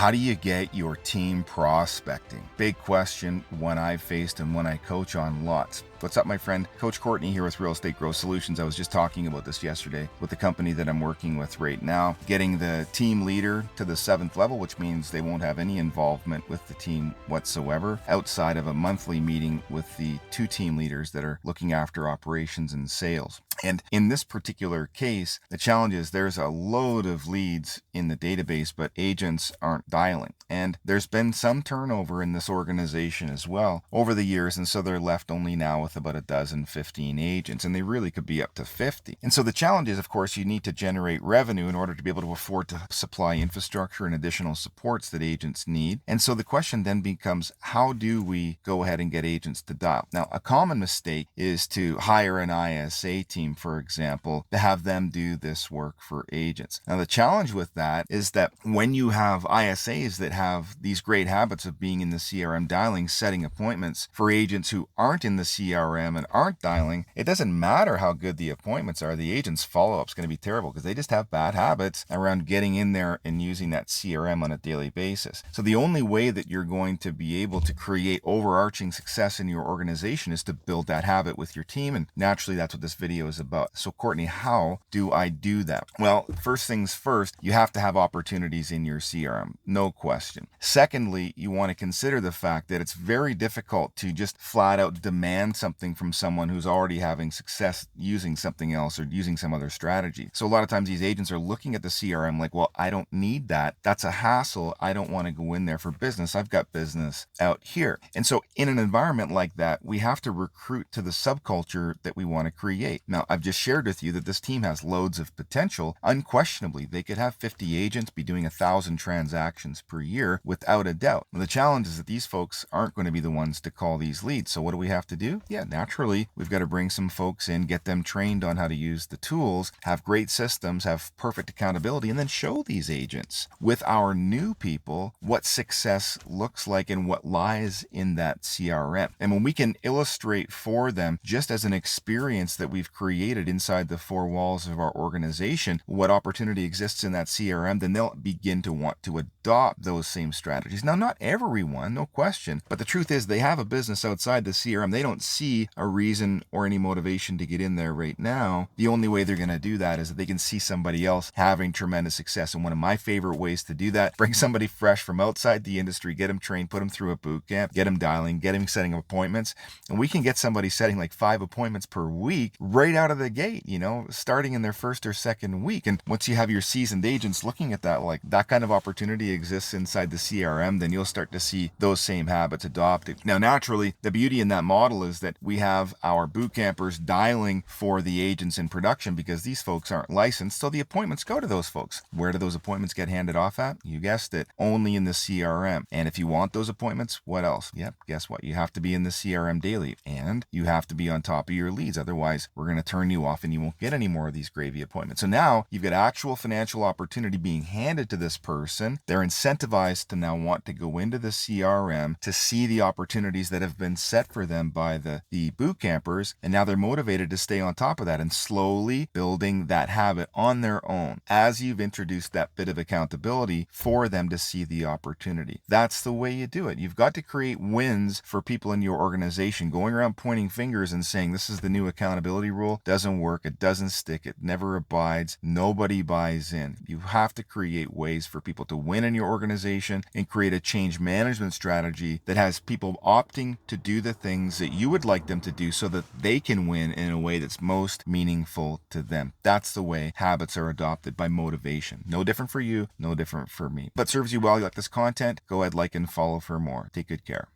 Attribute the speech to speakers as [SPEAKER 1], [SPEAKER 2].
[SPEAKER 1] How do you get your team prospecting? Big question, one I've faced and one I coach on lots. What's up, my friend? Coach Courtney here with Real Estate Growth Solutions. I was just talking about this yesterday with the company that I'm working with right now, getting the team leader to the 7th level, which means they won't have any involvement with the team whatsoever, outside of a monthly meeting with the 2 team leaders that are looking after operations and sales. And in this particular case, the challenge is there's a load of leads in the database, but agents aren't dialing. And there's been some turnover in this organization as well over the years, and so they're left only now with about a dozen, 15 agents, and they really could be up to 50. And so the challenge is, of course, you need to generate revenue in order to be able to afford to supply infrastructure and additional supports that agents need. And so the question then becomes, how do we go ahead and get agents to dial? Now, a common mistake is to hire an ISA team, for example, to have them do this work for agents. Now, the challenge with that is that when you have ISAs that have these great habits of being in the CRM dialing, setting appointments for agents who aren't in the CRM and aren't dialing, it doesn't matter how good the appointments are. The agent's follow-up is going to be terrible because they just have bad habits around getting in there and using that CRM on a daily basis. So the only way that you're going to be able to create overarching success in your organization is to build that habit with your team. And naturally, that's what this video is about. So Courtney, how do I do that? Well, first things first, you have to have opportunities in your CRM, no question. Secondly, you want to consider the fact that it's very difficult to just flat out demand something from someone who's already having success using something else or using some other strategy. So a lot of times these agents are looking at the CRM like, well, I don't need that. That's a hassle. I don't want to go in there for business. I've got business out here. And so in an environment like that, we have to recruit to the subculture that we want to create. Now, I've just shared with you that this team has loads of potential. Unquestionably, they could have 50 agents, be doing 1,000 transactions per year without a doubt. Now, the challenge is that these folks aren't going to be the ones to call these leads. So what do we have to do? Yeah, naturally, we've got to bring some folks in, get them trained on how to use the tools, have great systems, have perfect accountability, and then show these agents with our new people what success looks like and what lies in that CRM. And when we can illustrate for them, just as an experience that we've created inside the 4 walls of our organization, what opportunity exists in that CRM, then they'll begin to want to adopt those same strategies. Now, not everyone, no question, but the truth is they have a business outside the CRM. They don't see a reason or any motivation to get in there right now. The only way they're going to do that is that they can see somebody else having tremendous success. And one of my favorite ways to do that, bring somebody fresh from outside the industry, get them trained, put them through a boot camp, get them dialing, get them setting appointments. And we can get somebody setting like 5 appointments per week right out of the gate, starting in their first or second week. And once you have your seasoned agents looking at that, like that kind of opportunity exists inside the CRM, then you'll start to see those same habits adopted. Now, naturally, the beauty in that model is that we have our boot campers dialing for the agents in production because these folks aren't licensed. So the appointments go to those folks. Where do those appointments get handed off at? You guessed it, only in the CRM. And if you want those appointments, what else? Yep, guess what? You have to be in the CRM daily and you have to be on top of your leads. Otherwise, we're going to turn you off and you won't get any more of these gravy appointments. So now you've got actual financial opportunity being handed to this person. They're incentivized to now want to go into the CRM to see the opportunities that have been set for them by the boot campers. And now they're motivated to stay on top of that and slowly building that habit on their own as you've introduced that bit of accountability for them to see the opportunity. That's the way you do it. You've got to create wins for people in your organization. Going around pointing fingers and saying this is the new accountability rule doesn't work. It doesn't stick. It never abides. Nobody buys in. You have to create ways for people to win in your organization and create a change management strategy that has people opting to do the things that you would like them to do so that they can win in a way that's most meaningful to them. That's the way habits are adopted, by motivation. No different for you, no different for me. But serves you well. You like this content? Go ahead, like and follow for more. Take good care.